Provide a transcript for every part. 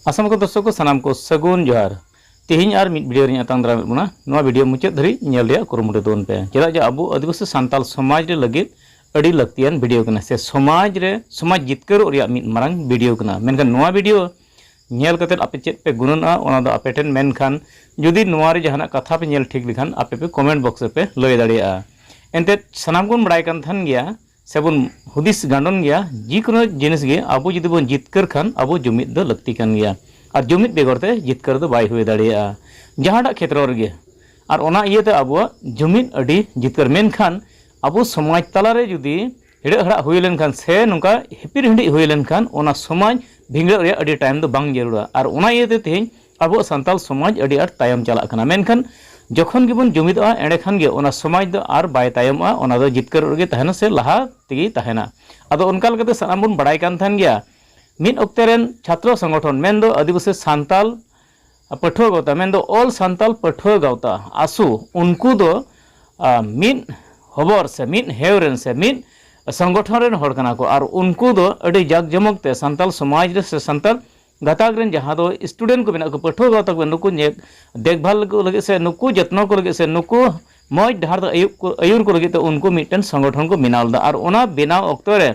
आसाम को दर्शक को सनाम को सगुन जोहार तेहिं और मिड वीडियो रिया तांग दाराम बना नोआ वीडियो मुचाद धरी नेल रिया कुरुमुटु दोन पे चेदा जे अबो आदिवासी सांताल समाज रे लगित अड़ी लक्तियान वीडियो कना से समाज जितकर रिया मिड मारंग वीडियो कना मेनखान नोआ वीडियो नेल कते आपे चेद पे गुनना ओना दो आपे ठेन मेनखान जुदी नोआ रे जहाना कथा पे नेल ठीक लिखान आपे पे कमेंट बॉक्स पे लय दाड़िया एनते सनाम गुन बड़ाय कान थान गया सेबुन हुदिस गांडन गया जिकोनो जिनिस गे अबो जुदी बन जितकर खान अबो जुमिद दो लक्ति कान गया और जुमिद बेगरते जितकर दो बाय हुए दाड़िया जहाडा क्षेत्र रे और ओना इयते अबो जुमिद अडी जितकर मेनखान अबो समाज तलारे जुदी हिड़े हड़ा हुई लेनखान से नुका हिपिर हिंडी हुई लेनखान ओना समाज भिंगड़ रे अडी टाइम दो बांग जरूरा और ओना इयते तेहिं अबो सांताल समाज अडी आर तायम चला कना मेनखान जखन गिबन जुमिदआ एंडे खान गे ओना समाज दो आर बाय तायमआ ओना दो जितकर गे तहना से लहा तिगी तहना आदो ओनका लगते सानाम बन बड़ाय कान थान गया मिद ऑक्टे रेन छात्र संगठन मेन दो आदिवासी सांताल पठुआ गावता मेन दो ऑल सांताल पठुआ गावता आसु उनको दो मिद हबर से मिद हेवरेन से मिद संगठन रेन हड़ कना को और उनको दो अडी जाग जमक ते सांताल समाज रे से सांताल गाताक रेन जहाँ दो स्टूडेंट को बिना को पठुआ गावता को नुकु देखभाल को लगे से नुकु जत्न को लगे से नुकु मौज डहार दो आयुर को लगे तो उनको मिटन संगठन को बनावदा और ओना बनाव ऑक्टे रे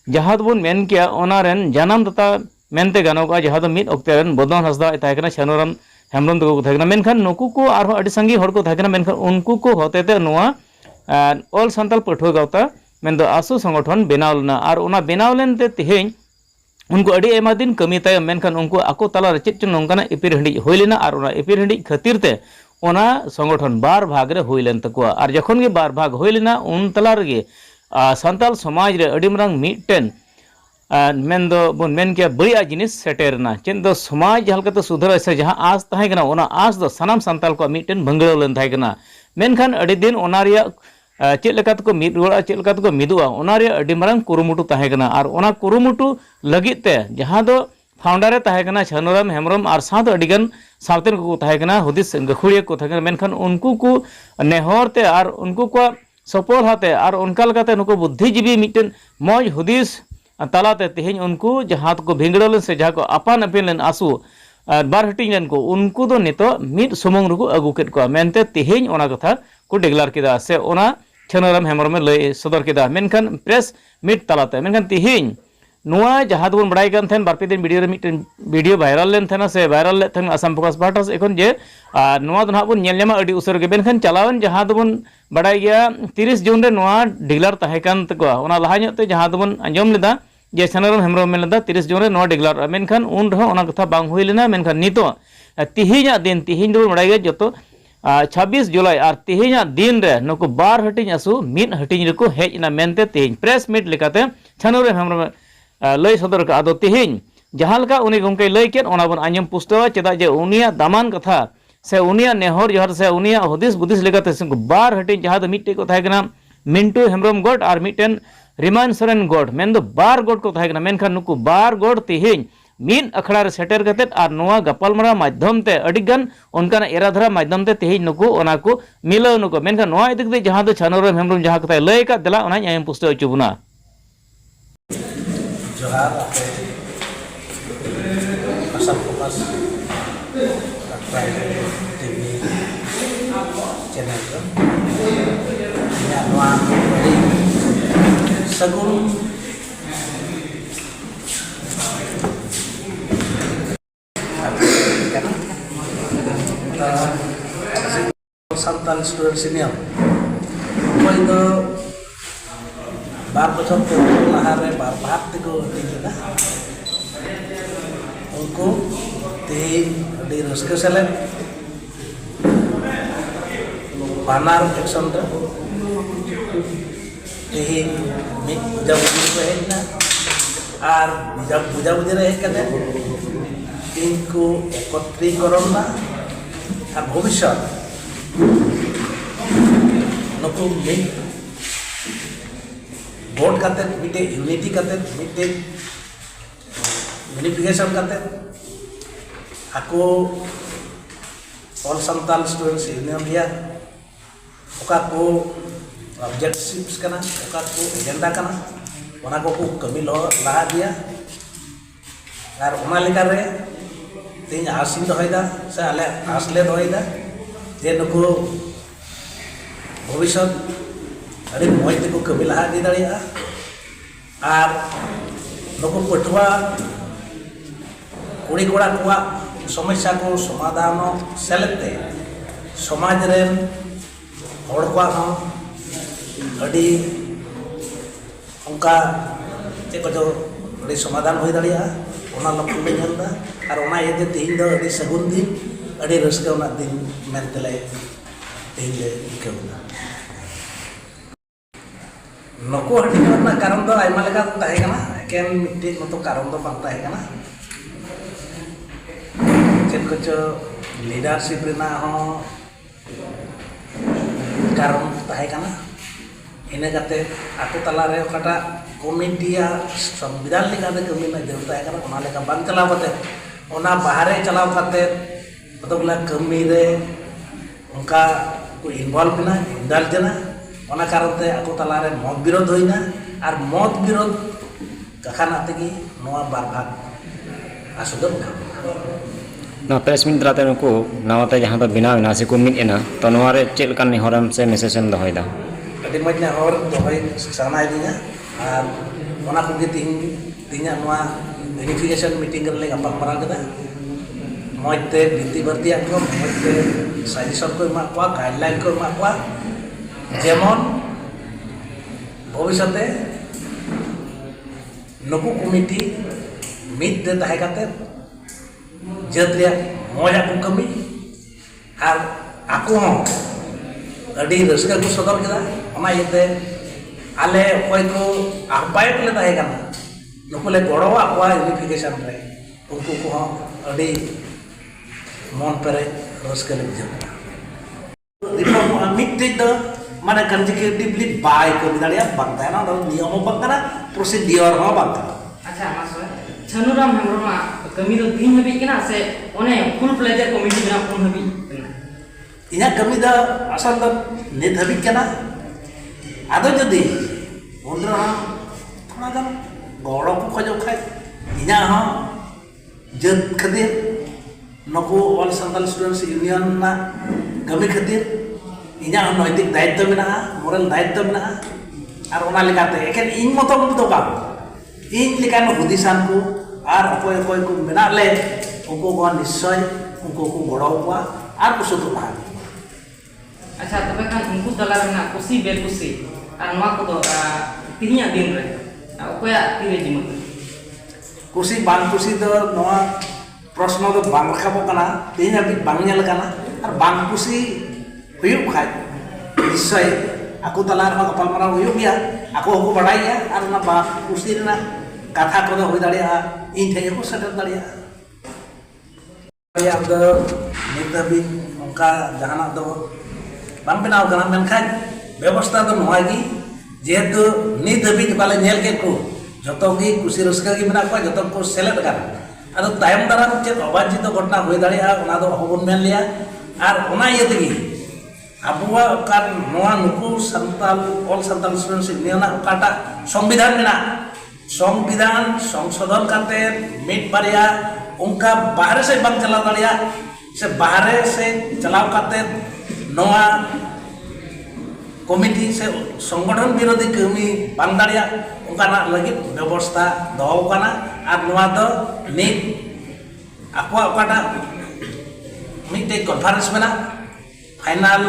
जहाँ बन मेन किया ओना रेन जानम दाता मेनते गानोगा जहाँ दो मिद ऑक्टे रेन बदन हंसदा ताहेकना छानुराम हेमब्रम तको ताहेकना मेनखान नुकु को आरो अडी संगी हड़ को ताहेकना मेनखान उनको को होतेते नोआ ऑल सांताल पठुआ गावता मेन दो आसु संगठन बनाव लेना और ओना बनाव लेनते तेहें उनको अड़ी एमा दिन कमी तायम मेनखान उनको आको तला रे चेद नोंकाना इपिर हिंडी हुई लेना और ओना इपिर हिंडी खातिर ते ओना संगठन बार भाग रे हुई लेन तकुआ और जखन गे बार भाग हुई लेना उन तला रे सांताल समाज रे अड़ी मरांग मिटन मेन दो बन मेन के बड़िया जिनिस सेटेरना चेन दो समाज जहालकते सुधर से जहां आस ताहे कना ओना आस दो सनाम सांताल को मिटन भंगड़ लेन ताहे कना मेनखान अड़ी दिन ओना रिया चेद लेकात को मिद रोड़ा चेद लेकात को मिदुआ ओना रे अड़ी मरांग कुरुमुटु ताहे कना और ओना कुरुमुटु लगित ते जहां दो फाउंडर रे ताहे कना छानुराम हेमब्रम और साथ अड़ीगन सावतेन को ताहे कना हुदिस गखुड़िया को ताहे कना मेनखान उनको को नेहर ते और उनको को सपोल हाते और उनका लगाते नुको बुद्धिजीवी मिटन मौज हुदिस तालाते तेहें उनको जहाँ को भिंगड़न से जहाँ को अपान अपिन लेन आसु बार हटिंग लेन को उनको दो नितो मिद सुमंग रुको अगु केद को मेनते तेहें ओना कथा को डिक्लेयर केदा से ओना छानुराम हेमब्रम लय सदर केदा मेनखान प्रेस मिट तालाते मेनखान तेहें नोआ जहाँ बन बड़ाई कान थेन बारपे दिन वीडियो रे मिटन वीडियो वायरल लेन थेना से वायरल ले थेन आसाम प्रकाश पाहटा से एखन जे नोआ दो नाबन नेल न्यामा अडी उसर गे बेनखान चलावन जहाँ बन बड़ाई गया 30 जून रे नोआ डिक्लेयर ताहे कान तको ओना लहा न्योते जहाँ बन अंजम लेदा जे छानुराम हेमब्रम मेन लेदा 30 जून रे नोआ डिक्लेयर मेनखान उन रह ओना कथा बांग हुई लेना मेनखान नितो तिहिना दिन तिहिन दो बड़ाई गया जतो 26 जुलाई और तिहिना दिन रे नुको बार हटिंग आसु मिद हटिंग रेको हेजना मेनते तिहिन प्रेस मीट लेकाते छानुराम हेमब्रम लय सदर का आदो तेहें जहाँ लका उनी गंके लय केन ओना बन आंजम पुष्टवा चेदा जे उनिया दामान कथा से उनिया नेहर जोहर से उनिया हुदिस बुदिस लेकाते से बार हटिंग जहाँ दो मिट्टे को थाहे कना मिंटू हेमब्रम गड और मिटन रिमान सरन गड मेन दो बार गड को थाहे कना मेनखान नुकु बार गड तेहें मिन अखड़ा रे सेटर कतेत और नोआ गपालमारा माध्यम ते अडिगन उनका एराधरा माध्यम ते तेहें नुकु ओना को मिलाव नुकु मेनखान नोआ इदिक दे जहाँ दो छानुराम हेमब्रम जहाँ कथा लय का देला ओना आंजम पुष्टवा चुबुना जोहार आपे आसाम प्रकाश टीवी चैनल नोआ सगुन सांताल स्टूडेंट सीनियर कोई दो बार बचन को लहारे बार भाग तक दिखा उनको ते रस्क सेले बानार एक्शन ते जब को हेजना और जब बुझा बुझे रहे कते इनको एकत्रीकरण ना और भविष्य नुकु बोर्ड करते मिटे यूनिटी करते मिटे यूनिफिकेशन करते आको ऑल सांताल स्टूडेंट्स यूनियन दिया ओका को ऑब्जेक्टिव्स करना ओका को एजेंडा करना ओना को कमी लहा दिया और ओना लेकर रे तीन आसिन दोहदा से आले आसले दोहदा जे नुकु भविष्य अड़ी मज तेको कमी लहा इदी दाड़िया और नुकु पटुआ कुड़ी कोड़ा को समस्या को समाधान सेलेते समाज रेन हड़ को अड़ी उनका चे को जो अड़ी समाधान हो दाड़िया ओना लक्ष्य ले नेलदा और ओना ये तीन दो अड़ी सगुन दिन अड़ी रस्का ओना दिन मेनतेले तीन ले इकौदा नको हटी ना कारण दो आयमा लेका ताहे कना एकेन मिट्टी मतो कारण दो बांग ताहे कना चेक को जो लीडरशिप रेना हो कारण ताहे कना इने काते आको तला रे ओकाटा कमिटिया संविधान लेका दे कमी ना जरूरत ताहे कना ओना लेका बांग चलाव काते ओना बाहरे चलाव काते मतलब ला कमी रे उनका को इन्वॉल्व ना इंडल्ज ना ओना कारण ते आको तला रे मत विरोध होइना और मत विरोध कखाना तेगी नोआ बार भाग आसुदम ना प्रेस मीट द्वारा नुकु नावाते जहाँ तो बिना से को मिट एना तो नोआरे चेल कान निहरम से मेसेज एम दोहयदा अभी मज ने हर दोहय साना दिना और ओना को तीन दिना नोआ वेरिफिकेशन मीटिंग कर ले गपा मरा कदा मज ते बिंती भर्ती को मज ते सजेशन को मा को गाइडलाइन को मा को जेमन भविष्यते नुकु कमिटी मिट दे ताहे काते जत रे मजा को कमी और आको अड़ी रस्का को सदर केदा ओना येते आले कोई को आपाय ले ताहे काना नुकु ले गड़ो आको यूनिफिकेशन रे उनको को अड़ी मन पेरे रस्का ले बुझा रिफॉर्म मिट दे माने कंजिकेटिवली बाय को दाड़िया बांगता है ना नियम बांगता प्रोसीडियर हो बांगता अच्छा मासो छनुराम हेमरमा कमी दो दिन हबी केना से ओने फुल प्लेजर कमिटी बना कोन हबी इना कमी दा असल दा नित हबी केना आदो जदी ओनरा थोड़ा गान गड़ो को खजो खाय इना हा जद खातिर नको ऑल संताल स्टूडेंट्स यूनियन ना कमी खातिर इना नैतिक दायित्व मेना मोरल दायित्व मेना और ओना लेकाते एकेन इन मतो दो बा इन लेकान हुदिसान को और अकोय अकोय को मेना ले उनको को निश्चय उनको को गड़ो को और को सुतो मा अच्छा तबे खान उनको दला रना कुसी बेल कुसी और मा को दो तिनिया दिन रे अकोया तिरे जिमत कुसी बांग कुसी दो नोआ प्रश्न दो बांग रखाबो कना तिनिया बि बांग नेल कना और बांग कुसी हुयुक खाय निश्चय आको तलार मा कपाल मारा हुयुक गया आको को बड़ाइया और ना बा कुसी ना कथा को हो दाड़िया इन थे को सेटल दाड़िया या द नितबी उनका जहाना दो बाम बनाव कना मेनखान व्यवस्था दो नोआगी जेतु नितबी बाले नेल के को जतो की कुसी रस्का की बना को जतो को सेलेक्ट कर अदो टाइम दाराम चे अबाजित घटना हो दाड़िया ओना दो होबन मेन लिया और ओना येतगी अबुआ का नोआ नुकु Santal all Santal students union काटा संविधान मेना संविधान संशोधन करते मिट बारिया उनका बाहर से बंद चला दाड़िया से बाहर से चलाव करते नोआ कमिटी से संगठन विरोधी कमी बंद दाड़िया उनका ना लगी व्यवस्था दो काना और नोआ दो नित आको काटा मिटे कॉन्फ्रेंस मेना फाइनल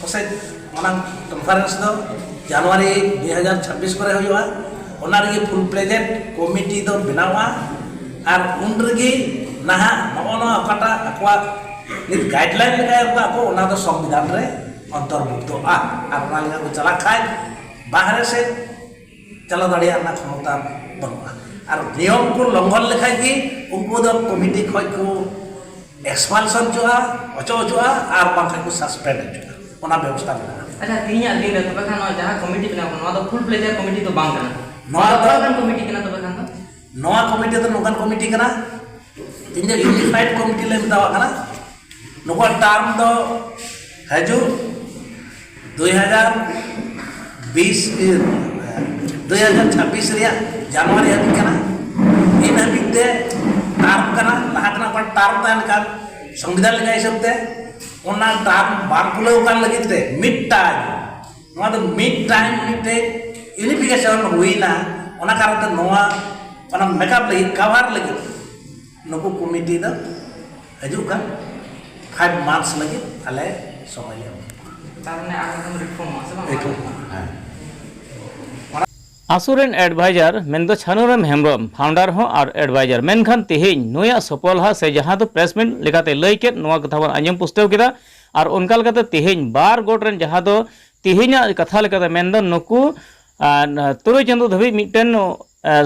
पसे मानग कॉन्फ्रेंस दो जनवरी 2026 करे होइबा ओना रे फुल प्लेजेंट कमिटी दो बनावा और उन रे नहा नोनो अकाटा अकवा नित गाइडलाइन लेका को ओना दो संविधान रे अंतर्भुक्त और ओना लेका को चला खाय बाहर से चला दाड़िया ना क्षमता बनवा और नियम को लंघन लेखा कि उनको दो कमिटी खय को एक्सपांशन जोआ अचो जोआ और बांखा को सस्पेंड जोआ ओना व्यवस्था मेना अच्छा तिनिया दिन रे तबे खान जहां कमिटी बना को नो फुल प्लेजर कमिटी तो बांग कना नोआ तो कमिटी कना तबे खान नोआ कमिटी तो नोकन कमिटी कना इन यूनिफाइड कमिटी ले बतावा कना नोका टर्म दो हजू 2026 रिया जनवरी हबी कना इन हबी ते टर्म कना लहा कना पर दाम तहन कान संविधान लेखा हिसाब ते ओना दाम बार पुलाव कान लगित ते मिड टाइम नोआ दो मिड टाइम मिटे यूनिफिकेशन हुईना ओना कारण ते नोआ ओना मेकअप लगी कवर लगी नुकु कमिटी दा हजु कान 5 months lagi ale समय ले तारने आगे रिफॉर्म से हां आसुरेन एडवाइजर मेनदो छानुराम हेम्ब्रम फाउंडर हो और एडवाइजर मेनखान तेहेñ नुया सफलहा से जहां तो प्रेसमेंट लेकाते लई केत नोआ कथा बन आंजम पुस्तेव केदा और उनका लेकाते तेहेñ बार गोट रेन जहां दो तेहेñा कथा लेकाते मेनदो नुकु तुरुय चंदो धबी मिटन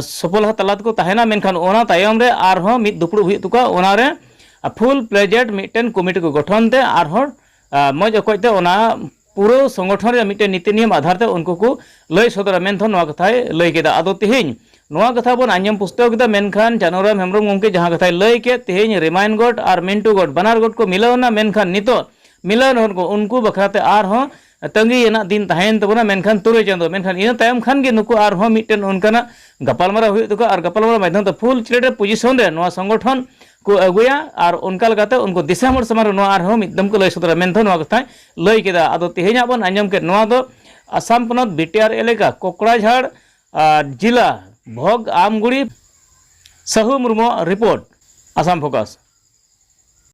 सफलहा तलात को तहेना मेनखान ओना तायम रे आर हो मिट दुपड़ु हुई तुका ओना रे फुल प्लेजेड मिटन कमिटी को गठन ते आर हो मज अकयते ओना पूरा संगठन रे मिटे नीति नियम आधार ते उनको को लय सदरा मेनथो नोआ कथाय लय केदा आदो तेहेñ नोआ कथा बन आंजम पुस्तक केदा मेनखान चानुराम हेम्ब्रम गंके जहां कथाय लय के तेहेñ रिमाइन गोट और मिंटू गोट बनार गोट को मिलावना मेनखान नितो मिलावन को उनको बखराते आर हो तंगी एना दिन तहन तबना मेनखान तुरे चंदो मेनखान इन तायम खान के नुको आर हो मिटन उनकाना गपालमारा हुई तुका और गपालमारा माध्यम ते फुल चेडे पोजीशन रे नोआ संगठन को अगुया और उनका लगाते उनको दिसंबर समारोह नोआ आर हो मिदम को लय सदरा मेनथो नोआ कथा लय केदा आदो तेहेñा बन आंजम के नोआ दो आसाम पनत बीटीआर एलेका कोकड़ाझाड़ जिला भोग आमगुड़ी साहू मुर्मू रिपोर्ट आसाम फोकस।